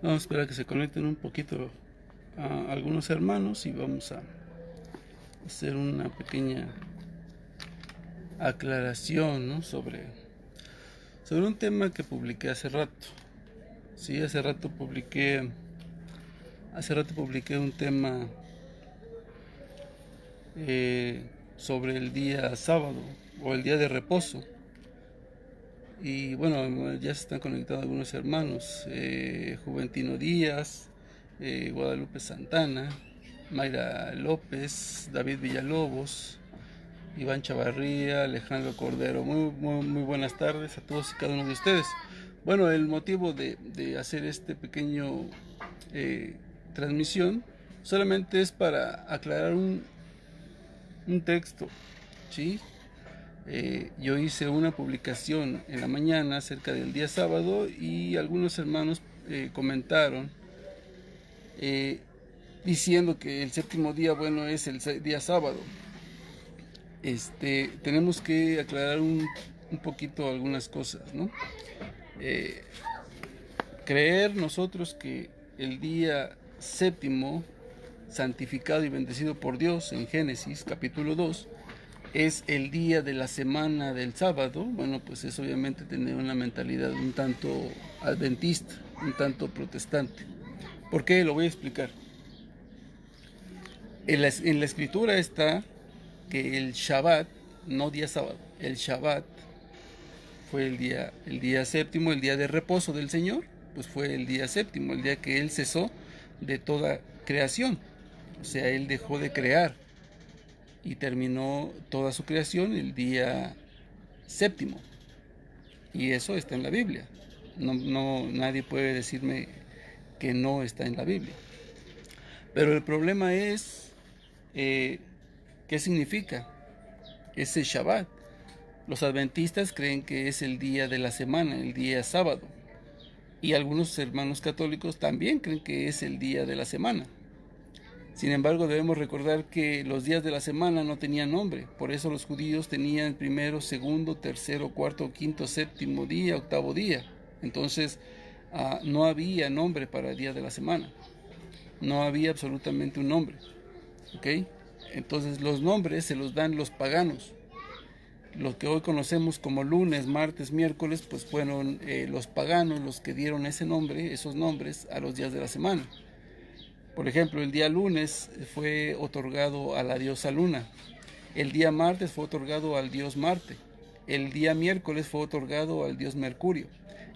Vamos a esperar a que se conecten un poquito a algunos hermanos y vamos a hacer una pequeña aclaración, ¿no? sobre un tema que publiqué hace rato. Sí, hace rato publiqué un tema sobre el día sábado o el día de reposo. Y bueno, ya se están conectando algunos hermanos, Juventino Díaz, Guadalupe Santana, Mayra López, David Villalobos, Iván Chavarría, Alejandro Cordero. Muy buenas tardes a todos y cada uno de ustedes. Bueno, el motivo de hacer este pequeño transmisión solamente es para aclarar un texto, ¿sí? Yo hice una publicación en la mañana acerca del día sábado y algunos hermanos comentaron diciendo que el séptimo día, bueno, es el día sábado. Tenemos que aclarar un poquito algunas cosas, ¿no? Creer nosotros que el día séptimo, santificado y bendecido por Dios en Génesis capítulo 2, es el día de la semana del sábado, bueno, pues es obviamente tener una mentalidad un tanto adventista, un tanto protestante. ¿Por qué? Lo voy a explicar. En la escritura está que el Shabbat, no día sábado, el Shabbat fue el día séptimo, el día de reposo del Señor, pues fue el día séptimo, el día que Él cesó de toda creación. O sea, Él dejó de crear y terminó toda su creación el día séptimo. Y eso está en la Biblia. Nadie puede decirme que no está en la Biblia. Pero el problema es, ¿qué significa ese Shabbat? Los adventistas creen que es el día de la semana, el día sábado. Y algunos hermanos católicos también creen que es el día de la semana. Sin embargo, debemos recordar que los días de la semana no tenían nombre. Por eso los judíos tenían primero, segundo, tercero, cuarto, quinto, séptimo día, octavo día. Entonces, no había nombre para el día de la semana. No había absolutamente un nombre. ¿Ok? Entonces, los nombres se los dan los paganos. Lo que hoy conocemos como lunes, martes, miércoles, pues fueron los paganos los que dieron ese nombre, esos nombres a los días de la semana. Por ejemplo, el día lunes fue otorgado a la diosa Luna. El día martes fue otorgado al dios Marte. El día miércoles fue otorgado al dios Mercurio.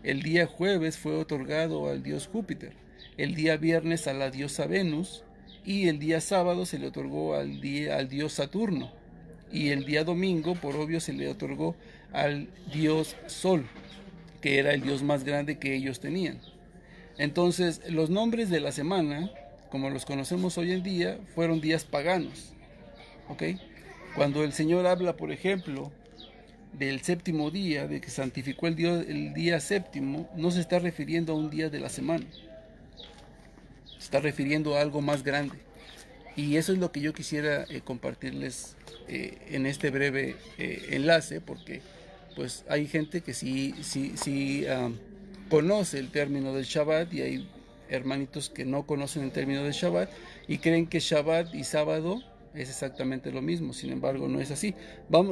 El día jueves fue otorgado al dios Júpiter. El día viernes a la diosa Venus. Y el día sábado se le otorgó al dios Saturno. Y el día domingo, por obvio, se le otorgó al dios Sol, que era el dios más grande que ellos tenían. Entonces, los nombres de la semana, como los conocemos hoy en día, fueron días paganos. ¿Ok? Cuando el Señor habla, por ejemplo, del séptimo día, de que santificó el día séptimo, no se está refiriendo a un día de la semana. Se está refiriendo a algo más grande. Y eso es lo que yo quisiera compartirles en este breve enlace, porque pues hay gente que sí conoce el término del Shabbat y hay hermanitos que no conocen el término del Shabbat y creen que Shabbat y sábado es exactamente lo mismo. Sin embargo, no es así.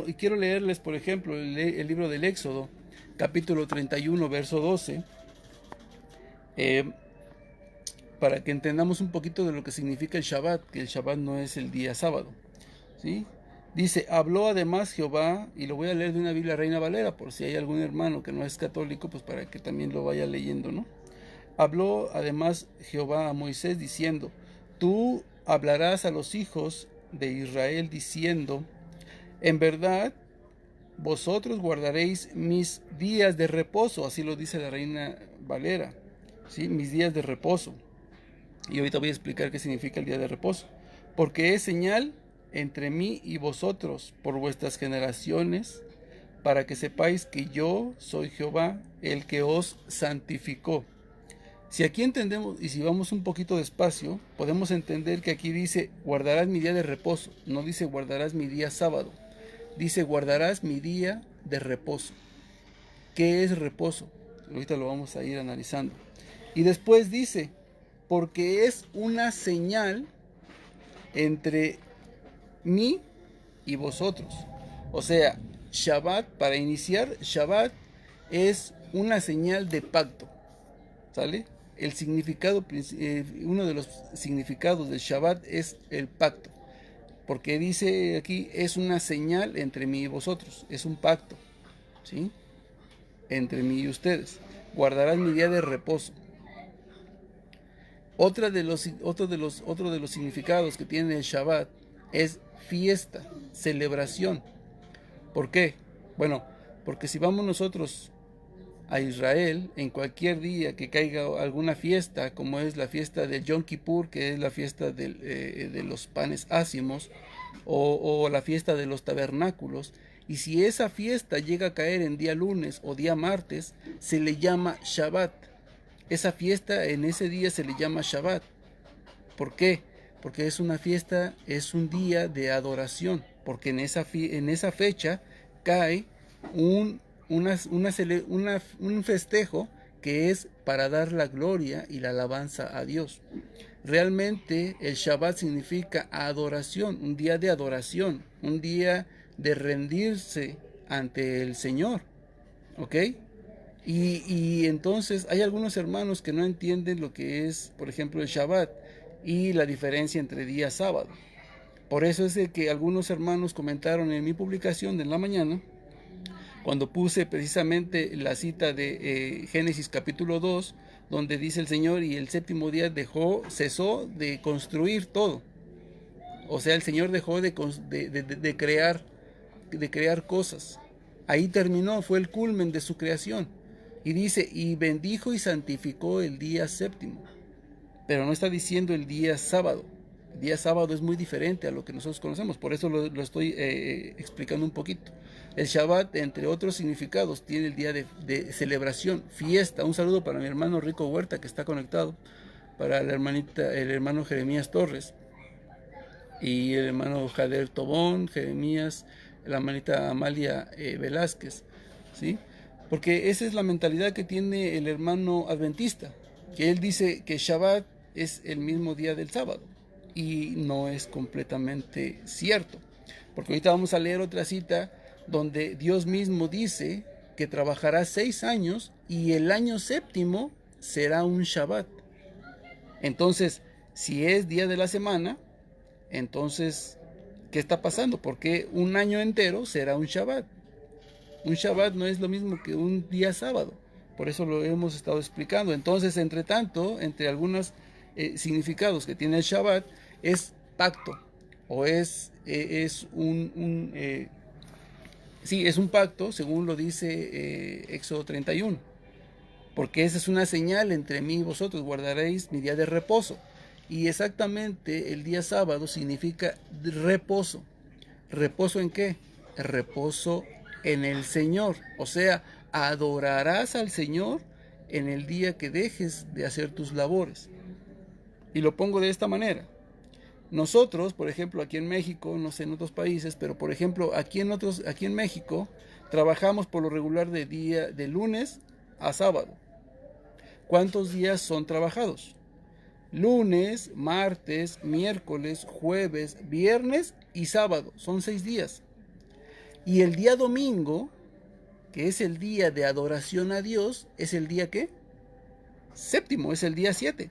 Y quiero leerles, por ejemplo, el libro del Éxodo, capítulo 31, verso 12, para que entendamos un poquito de lo que significa el Shabbat, que el Shabbat no es el día sábado, ¿sí? Dice, habló además Jehová, y lo voy a leer de una Biblia Reina Valera, por si hay algún hermano que no es católico, pues para que también lo vaya leyendo, ¿no? Habló además Jehová a Moisés diciendo, tú hablarás a los hijos de Israel diciendo, en verdad, vosotros guardaréis mis días de reposo, así lo dice la Reina Valera, ¿sí? Mis días de reposo. Y ahorita voy a explicar qué significa el día de reposo. Porque es señal entre mí y vosotros por vuestras generaciones, para que sepáis que yo soy Jehová, el que os santificó. Si aquí entendemos, y si vamos un poquito despacio, podemos entender que aquí dice, guardarás mi día de reposo, no dice guardarás mi día sábado. dice, guardarás mi día de reposo. ¿Qué es reposo? Ahorita lo vamos a ir analizando. Y después dice, porque es una señal entre mí y vosotros. O sea, Shabbat, para iniciar, Shabbat es una señal de pacto. ¿Sale? El significado, uno de los significados del Shabbat es el pacto. Porque dice aquí, es una señal entre mí y vosotros. Es un pacto, ¿sí? Entre mí y ustedes. Guardarás mi día de reposo. Otro de los significados que tiene el Shabbat es fiesta, celebración. ¿Por qué? Bueno, porque si vamos nosotros a Israel, en cualquier día que caiga alguna fiesta, como es la fiesta del Yom Kippur, que es la fiesta de los panes ácimos, o la fiesta de los tabernáculos, y si esa fiesta llega a caer en día lunes o día martes, se le llama Shabbat. Esa fiesta en ese día se le llama Shabbat. ¿Por qué? Porque es una fiesta, es un día de adoración, porque en esa fecha cae un festejo que es para dar la gloria y la alabanza a Dios. Realmente el Shabbat significa adoración, un día de adoración, un día de rendirse ante el Señor, ¿ok? Y entonces hay algunos hermanos que no entienden lo que es, por ejemplo, el Shabbat y la diferencia entre día y sábado. Por eso es de que algunos hermanos comentaron en mi publicación de la mañana, cuando puse precisamente la cita de Génesis capítulo 2, donde dice el Señor, y el séptimo día cesó de construir todo. O sea, el Señor dejó de crear cosas. Ahí terminó, fue el culmen de su creación. Y dice, y bendijo y santificó el día séptimo. Pero no está diciendo el día sábado. El día sábado es muy diferente a lo que nosotros conocemos, por eso lo estoy explicando un poquito. El Shabbat, entre otros significados, tiene el día de celebración, fiesta. Un saludo para mi hermano Rico Huerta, que está conectado, para el hermano Jeremías Torres, y el hermano Jader Tobón, Jeremías, la hermanita Amalia Velázquez, ¿sí? Porque esa es la mentalidad que tiene el hermano adventista, que él dice que Shabbat es el mismo día del sábado, y no es completamente cierto, porque ahorita vamos a leer otra cita donde Dios mismo dice que trabajará 6 años y el año séptimo será un Shabbat. Entonces, si es día de la semana, entonces, ¿qué está pasando? Porque un año entero será un Shabbat. Un Shabbat no es lo mismo que un día sábado. Por eso lo hemos estado explicando. Entonces, entre tanto, entre algunos significados que tiene el Shabbat, es pacto. O es un pacto, según lo dice Éxodo 31. Porque esa es una señal entre mí y vosotros. Guardaréis mi día de reposo. Y exactamente el día sábado significa reposo. ¿Reposo en qué? Reposo en el Señor. O sea, adorarás al Señor en el día que dejes de hacer tus labores. Y lo pongo de esta manera. Nosotros, por ejemplo, aquí en México, no sé en otros países, pero por ejemplo, aquí en México, trabajamos por lo regular de lunes a sábado. ¿Cuántos días son trabajados? Lunes, martes, miércoles, jueves, viernes y sábado. Son 6 días. Y el día domingo, que es el día de adoración a Dios, es el día ¿qué? Séptimo, es el día 7.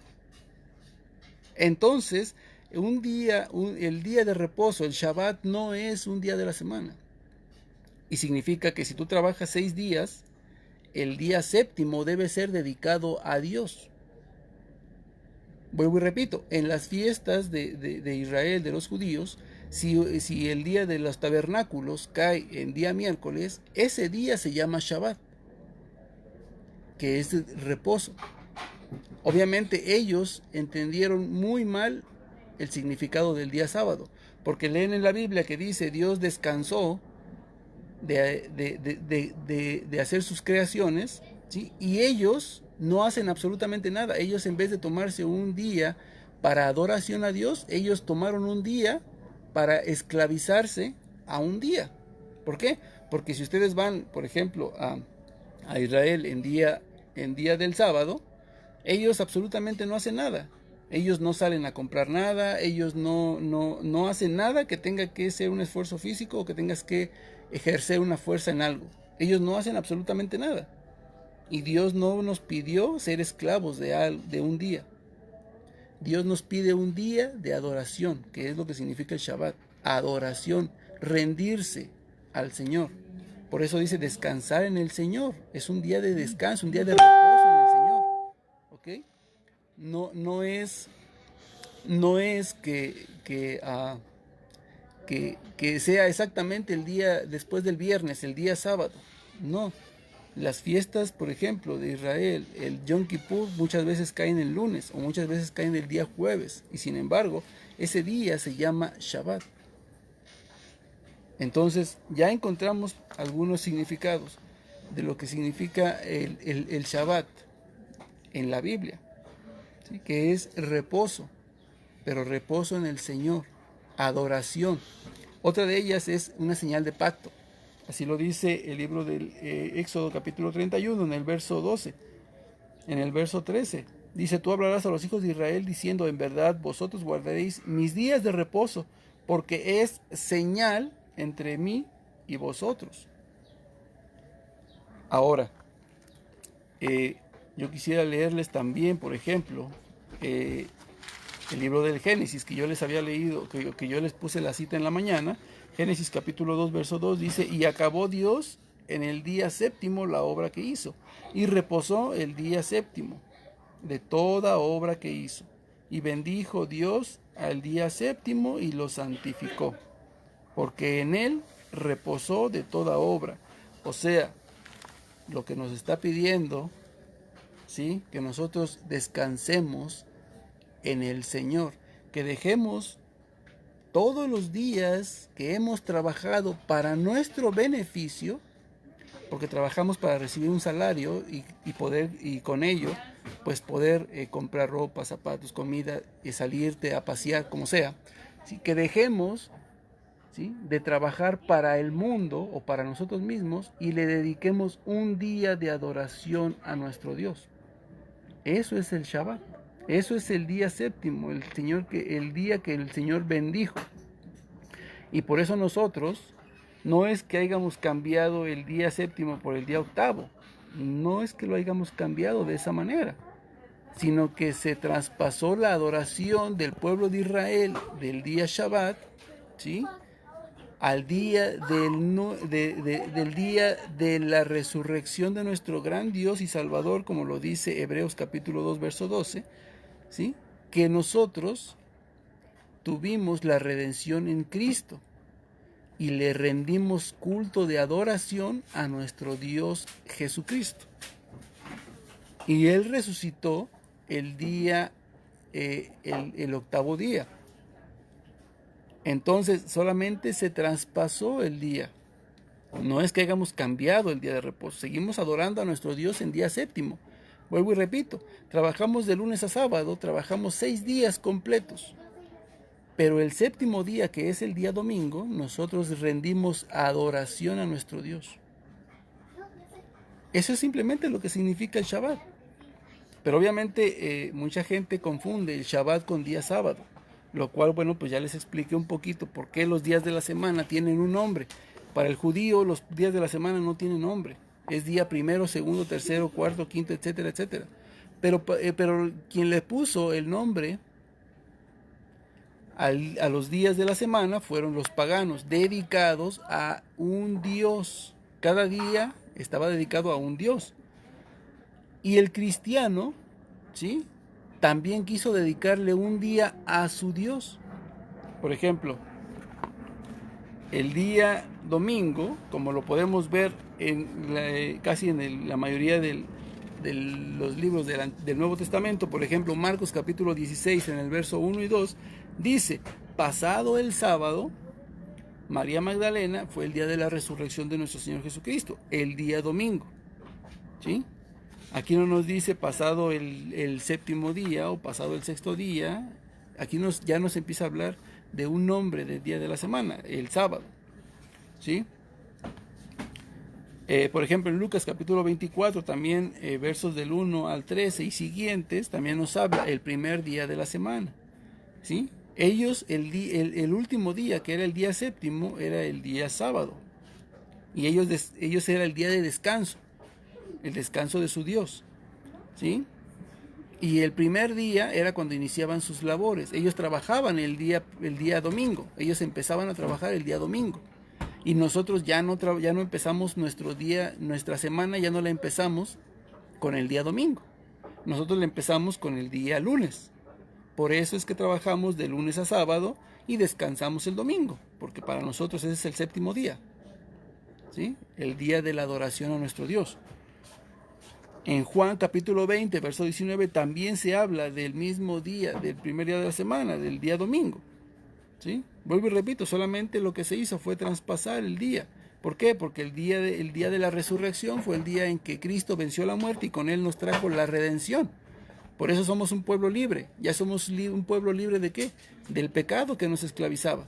Entonces, el día de reposo, el Shabbat, no es un día de la semana. Y significa que si tú trabajas 6 días, el día séptimo debe ser dedicado a Dios. Vuelvo y repito, en las fiestas de Israel, de los judíos, si el día de los tabernáculos cae en día miércoles, ese día se llama Shabbat, que es reposo. Obviamente ellos entendieron muy mal el significado del día sábado, porque leen en la Biblia que dice Dios descansó de hacer sus creaciones, ¿sí? Y ellos no hacen absolutamente nada. Ellos, en vez de tomarse un día para adoración a Dios, ellos tomaron un día para esclavizarse a un día. ¿Por qué? Porque si ustedes van, por ejemplo, a Israel en día del sábado, ellos absolutamente no hacen nada. Ellos no salen a comprar nada, ellos no hacen nada que tenga que ser un esfuerzo físico o que tengas que ejercer una fuerza en algo. Ellos no hacen absolutamente nada. Y Dios no nos pidió ser esclavos de un día. Dios nos pide un día de adoración, que es lo que significa el Shabbat. Adoración, rendirse al Señor. Por eso dice descansar en el Señor. Es un día de descanso, un día de reposo en el Señor. ¿Ok? No es que sea exactamente el día después del viernes, el día sábado. No. Las fiestas, por ejemplo, de Israel, el Yom Kippur muchas veces caen el lunes o muchas veces caen el día jueves. Y sin embargo, ese día se llama Shabbat. Entonces ya encontramos algunos significados de lo que significa el Shabbat en la Biblia, ¿sí? Que es reposo, pero reposo en el Señor, adoración. Otra de ellas es una señal de pacto. Así lo dice el libro del Éxodo capítulo 31 en el verso 12. En el verso 13 dice: tú hablarás a los hijos de Israel diciendo, en verdad vosotros guardaréis mis días de reposo, porque es señal entre mí y vosotros. Ahora, yo quisiera leerles también, por ejemplo, el libro del Génesis, que yo les había leído, que yo les puse la cita en la mañana. Génesis capítulo 2, verso 2 dice: y acabó Dios en el día séptimo la obra que hizo, y reposó el día séptimo de toda obra que hizo. Y bendijo Dios al día séptimo y lo santificó, porque en él reposó de toda obra. O sea, lo que nos está pidiendo, ¿sí? Que nosotros descansemos en el Señor, que dejemos todos los días que hemos trabajado para nuestro beneficio, porque trabajamos para recibir un salario y con ello pues poder comprar ropa, zapatos, comida y salirte a pasear como sea, ¿sí? Que dejemos, ¿sí?, de trabajar para el mundo o para nosotros mismos y le dediquemos un día de adoración a nuestro Dios. Eso es el Shabbat. Eso es el día séptimo, el día que el Señor bendijo. Y por eso nosotros, no es que hayamos cambiado el día séptimo por el día octavo, no es que lo hayamos cambiado de esa manera, sino que se traspasó la adoración del pueblo de Israel del día Shabbat, ¿sí?, al día del día de la resurrección de nuestro gran Dios y Salvador, como lo dice Hebreos capítulo 2, verso 12, ¿sí?, que nosotros tuvimos la redención en Cristo y le rendimos culto de adoración a nuestro Dios Jesucristo. Y Él resucitó el día, el octavo día. Entonces solamente se traspasó el día. No es que hayamos cambiado el día de reposo. Seguimos adorando a nuestro Dios en día séptimo. Vuelvo y repito, trabajamos de lunes a sábado, trabajamos 6 días completos. Pero el séptimo día, que es el día domingo, nosotros rendimos adoración a nuestro Dios. Eso es simplemente lo que significa el Shabbat. Pero obviamente mucha gente confunde el Shabbat con día sábado, lo cual, bueno, pues ya les expliqué un poquito por qué los días de la semana tienen un nombre. Para el judío los días de la semana no tienen nombre. Es día primero, segundo, tercero, cuarto, quinto, etcétera, etcétera. Pero quien le puso el nombre a los días de la semana fueron los paganos, dedicados a un dios. Cada día estaba dedicado a un dios. Y el cristiano, ¿sí?, también quiso dedicarle un día a su Dios. Por ejemplo, el día domingo, como lo podemos ver casi en la mayoría de los libros del Nuevo Testamento, por ejemplo, Marcos capítulo 16, en el verso 1 y 2, dice: pasado el sábado, María Magdalena fue el día de la resurrección de nuestro Señor Jesucristo, el día domingo, ¿sí? Aquí no nos dice pasado el séptimo día o pasado el sexto día. Aquí ya nos empieza a hablar de un nombre del día de la semana, el sábado, ¿sí? Por ejemplo, en Lucas capítulo 24, también versos del 1 al 13 y siguientes, también nos habla el primer día de la semana, ¿sí? Ellos, el último día, que era el día séptimo, era el día sábado. Y ellos era el día de descanso, el descanso de su Dios, ¿sí? Y el primer día era cuando iniciaban sus labores. Ellos trabajaban el día domingo. Ellos empezaban a trabajar el día domingo. Y nosotros ya no empezamos nuestro día, nuestra semana ya no la empezamos con el día domingo. Nosotros la empezamos con el día lunes. Por eso es que trabajamos de lunes a sábado y descansamos el domingo, porque para nosotros ese es el séptimo día, ¿sí? El día de la adoración a nuestro Dios. En Juan capítulo 20, verso 19, también se habla del mismo día, del primer día de la semana, del día domingo, ¿sí? Vuelvo y repito, solamente lo que se hizo fue traspasar el día. ¿Por qué? Porque el día de la resurrección fue el día en que Cristo venció la muerte y con él nos trajo la redención. Por eso somos un pueblo libre. Ya somos un pueblo libre ¿de qué? Del pecado que nos esclavizaba.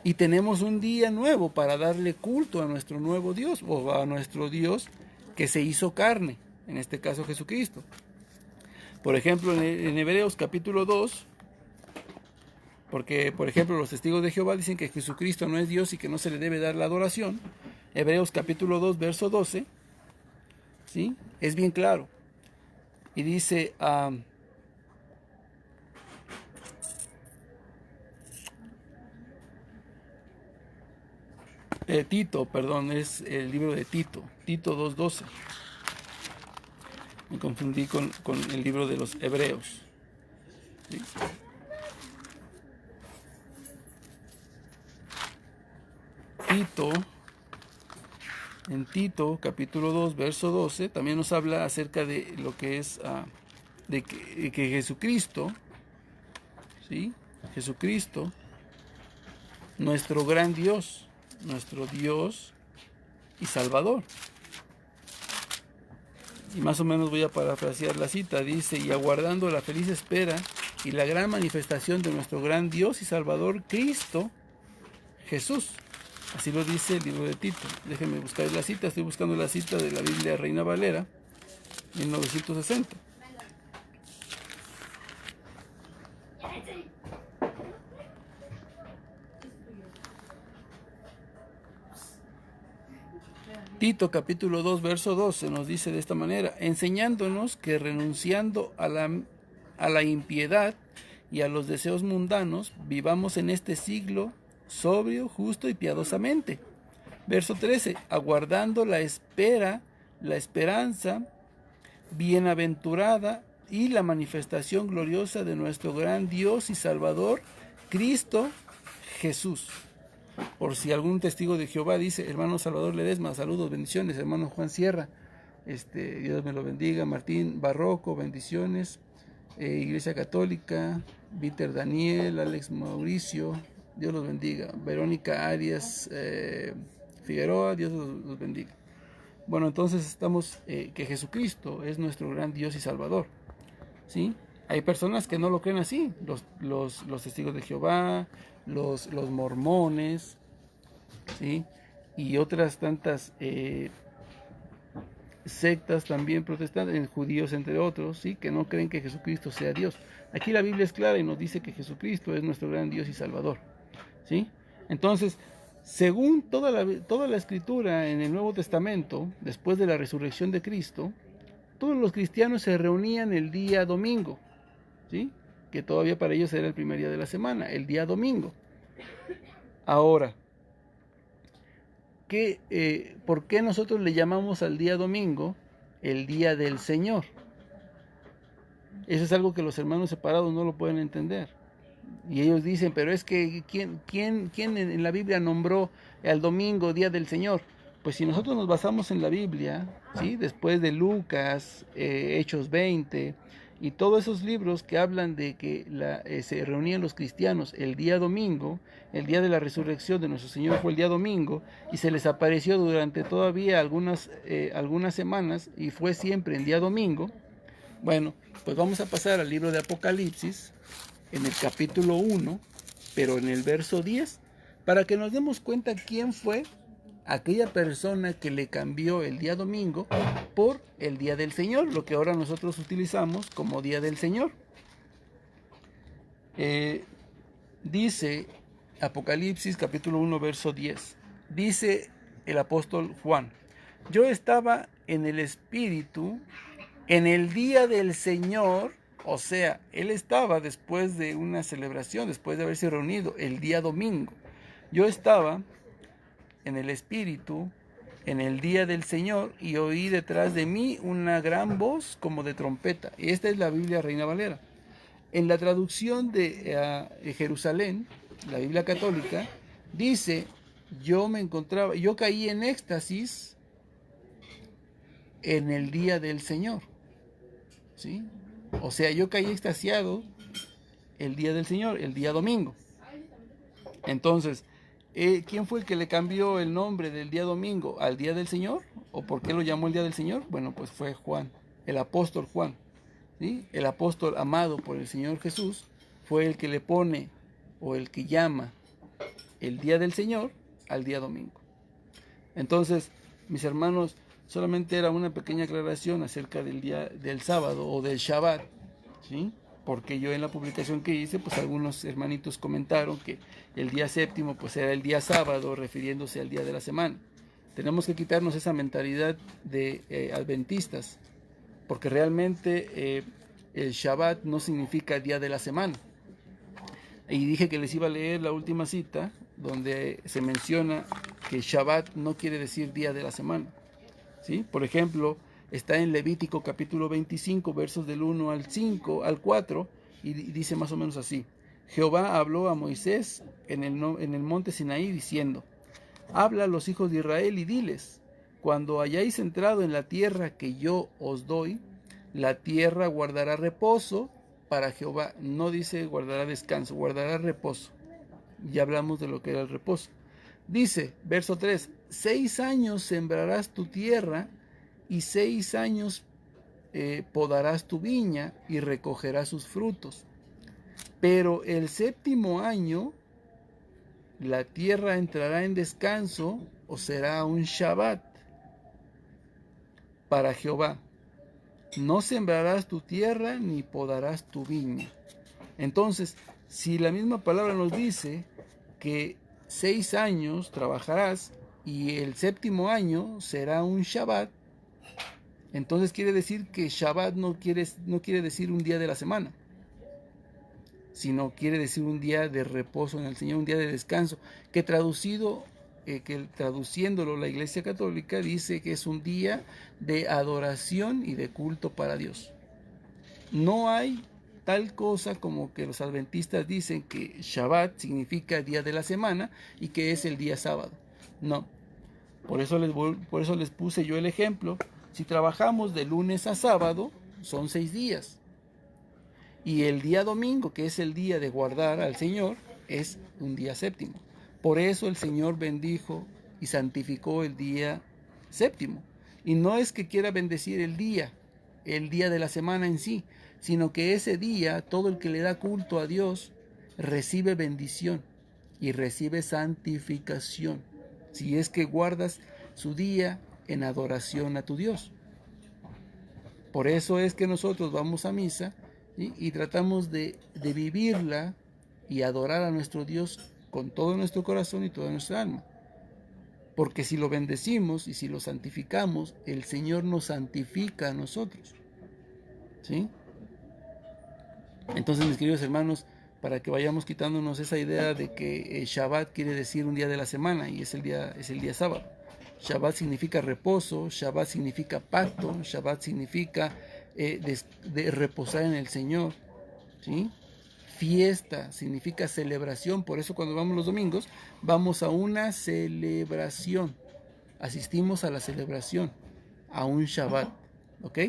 Y tenemos un día nuevo para darle culto a nuestro nuevo Dios, o a nuestro Dios que se hizo carne, en este caso Jesucristo. Por ejemplo, en Hebreos capítulo 2, porque, por ejemplo, los testigos de Jehová dicen que Jesucristo no es Dios y que no se le debe dar la adoración. Hebreos capítulo 2, verso 12, ¿sí? Es bien claro. Y dice, Tito, perdón, es el libro de Tito, Tito 2:12. Me confundí con el libro de los Hebreos, ¿sí? Tito, en Tito capítulo 2, verso 12, también nos habla acerca de lo que es, de que Jesucristo, ¿sí? Jesucristo, nuestro gran Dios, nuestro Dios y Salvador. Y más o menos voy a parafrasear la cita, dice, y aguardando la feliz espera y la gran manifestación de nuestro gran Dios y Salvador, Cristo Jesús. Así lo dice el libro de Tito. Déjenme buscar la cita, estoy buscando la cita de la Biblia Reina Valera, 1960. Tito capítulo 2, verso 12 nos dice de esta manera, enseñándonos que renunciando a la impiedad y a los deseos mundanos, vivamos en este siglo sobrio, justo y piadosamente. Verso 13, aguardando la esperanza bienaventurada y la manifestación gloriosa de nuestro gran Dios y Salvador, Cristo Jesús. Por si algún testigo de Jehová dice, hermano Salvador Ledesma, saludos, bendiciones, hermano Juan Sierra, Dios me lo bendiga, Martín Barroco, bendiciones, Iglesia Católica, Víctor Daniel, Alex Mauricio, Dios los bendiga, Verónica Arias Figueroa, Dios los bendiga. Bueno, entonces estamos, que Jesucristo es nuestro gran Dios y Salvador, ¿sí? Hay personas que no lo creen así, los testigos de Jehová, los mormones, ¿sí? Y otras tantas sectas también protestantes, judíos entre otros, ¿sí? Que no creen que Jesucristo sea Dios. Aquí la Biblia es clara y nos dice que Jesucristo es nuestro gran Dios y Salvador, ¿sí? Entonces, según toda la escritura en el Nuevo Testamento, después de la resurrección de Cristo, todos los cristianos se reunían el día domingo, ¿sí? Que todavía para ellos era el primer día de la semana, el día domingo. Ahora, ¿por qué nosotros le llamamos al día domingo el día del Señor? Eso es algo que los hermanos separados no lo pueden entender. Y ellos dicen, pero es que ¿quién en la Biblia nombró al domingo día del Señor? Pues si nosotros nos basamos en la Biblia, ¿sí? Después de Lucas, Hechos 20 y todos esos libros que hablan de que se reunían los cristianos el día domingo, el día de la resurrección de nuestro Señor fue el día domingo, y se les apareció durante todavía algunas semanas, y fue siempre el día domingo. Bueno, pues vamos a pasar al libro de Apocalipsis, en el capítulo 1, pero en el verso 10, para que nos demos cuenta quién fue aquella persona que le cambió el día domingo por el día del Señor, lo que ahora nosotros utilizamos como día del Señor. Dice Apocalipsis capítulo 1 verso 10, dice el apóstol Juan: yo estaba en el Espíritu en el día del Señor. O sea, él estaba después de una celebración, después de haberse reunido el día domingo. Yo estaba en el Espíritu en el día del Señor y oí detrás de mí una gran voz como de trompeta. Y esta es la Biblia Reina Valera. En la traducción de Jerusalén, la Biblia católica, dice: yo caí en éxtasis en el día del Señor. ¿Sí? O sea, yo caí extasiado el día del Señor, el día domingo. Entonces, ¿quién fue el que le cambió el nombre del día domingo al día del Señor? ¿O por qué lo llamó el día del Señor? Bueno, pues fue Juan, el apóstol Juan. ¿Sí? El apóstol amado por el Señor Jesús fue el que le pone o el que llama el día del Señor al día domingo. Entonces, mis hermanos, solamente era una pequeña aclaración acerca del día del sábado o del Shabbat, ¿sí? Porque yo en la publicación que hice, pues algunos hermanitos comentaron que el día séptimo pues era el día sábado, refiriéndose al día de la semana. Tenemos que quitarnos esa mentalidad de adventistas, porque realmente el Shabbat no significa día de la semana. Y dije que les iba a leer la última cita, donde se menciona que Shabbat no quiere decir día de la semana. ¿Sí? Por ejemplo, está en Levítico capítulo 25, versos del 1 al 5, al 4, y dice más o menos así: Jehová habló a Moisés en el monte Sinaí diciendo: habla a los hijos de Israel y diles: cuando hayáis entrado en la tierra que yo os doy, la tierra guardará reposo para Jehová. No dice guardará descanso, guardará reposo. Ya hablamos de lo que era el reposo. Dice, verso 3, 6 años sembrarás tu tierra y 6 años podarás tu viña y recogerás sus frutos. Pero el séptimo año la tierra entrará en descanso o será un Shabbat para Jehová. No sembrarás tu tierra ni podarás tu viña. Entonces, si la misma palabra nos dice que 6 años trabajarás y el séptimo año será un Shabbat, entonces quiere decir que Shabbat no quiere decir un día de la semana, sino quiere decir un día de reposo en el Señor, un día de descanso, que traduciéndolo la Iglesia Católica dice que es un día de adoración y de culto para Dios. No hay tal cosa como que los adventistas dicen que Shabbat significa día de la semana y que es el día sábado. No, por eso les puse yo el ejemplo. Si trabajamos de lunes a sábado, son 6 días. Y el día domingo, que es el día de guardar al Señor, es un día séptimo. Por eso el Señor bendijo y santificó el día séptimo. Y no es que quiera bendecir el día de la semana en sí, sino que ese día todo el que le da culto a Dios recibe bendición y recibe santificación, si es que guardas su día en adoración a tu Dios. Por eso es que nosotros vamos a misa, ¿sí? Y tratamos de vivirla y adorar a nuestro Dios con todo nuestro corazón y toda nuestra alma. Porque si lo bendecimos y si lo santificamos, el Señor nos santifica a nosotros. ¿Sí? Entonces, mis queridos hermanos, para que vayamos quitándonos esa idea de que Shabbat quiere decir un día de la semana y es el día sábado. Shabbat significa reposo, Shabbat significa pacto, Shabbat significa de reposar en el Señor, ¿sí? Fiesta significa celebración. Por eso cuando vamos los domingos vamos a una celebración, asistimos a la celebración, a un Shabbat, ¿ok?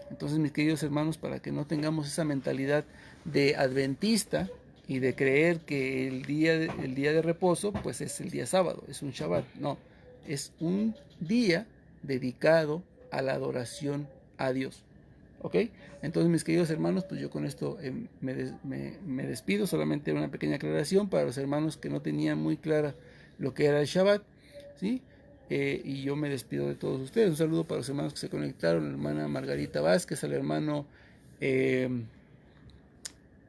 Entonces, mis queridos hermanos, para que no tengamos esa mentalidad de adventista y de creer que el día de reposo pues es el día sábado, es un Shabbat. No, es un día dedicado a la adoración a Dios. ¿Ok? Entonces, mis queridos hermanos, pues yo con esto me despido. Solamente una pequeña aclaración para los hermanos que no tenían muy clara lo que era el Shabbat, ¿sí? Y yo me despido de todos ustedes. Un saludo para los hermanos que se conectaron, la hermana Margarita Vázquez, al hermano,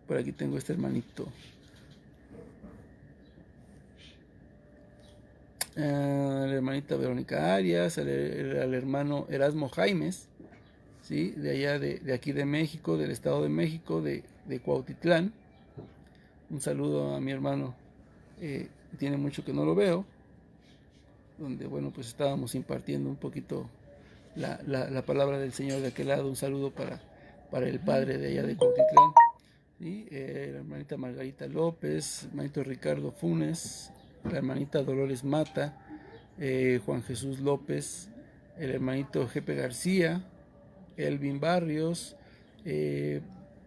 por aquí tengo este hermanito, la hermanita Verónica Arias, al hermano Erasmo Jaimes, ¿sí? De allá de aquí de México, del Estado de México, de Cuautitlán. Un saludo a mi hermano, tiene mucho que no lo veo, donde bueno, pues estábamos impartiendo un poquito la palabra del Señor de aquel lado. Un saludo para el padre de allá de Cuautitlán, ¿sí? La hermanita Margarita López, el hermanito Ricardo Funes, la hermanita Dolores Mata, Juan Jesús López, el hermanito Jepe García, Elvin Barrios,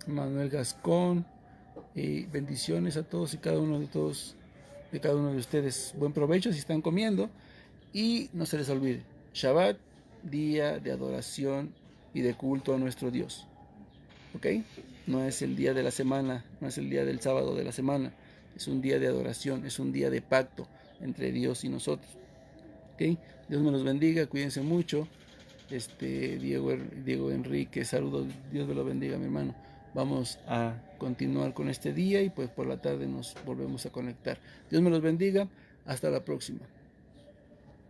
Manuel Gascón, y bendiciones a todos y cada uno de cada uno de ustedes. Buen provecho si están comiendo, y no se les olvide, Shabbat, día de adoración y de culto a nuestro Dios. ¿Ok? No es el día de la semana, no es el día del sábado de la semana, es un día de adoración, es un día de pacto entre Dios y nosotros. ¿Ok? Dios me los bendiga, cuídense mucho. Diego Enrique, saludos, Dios me lo bendiga, mi hermano. Vamos a continuar con este día y pues por la tarde nos volvemos a conectar. Dios me los bendiga, hasta la próxima.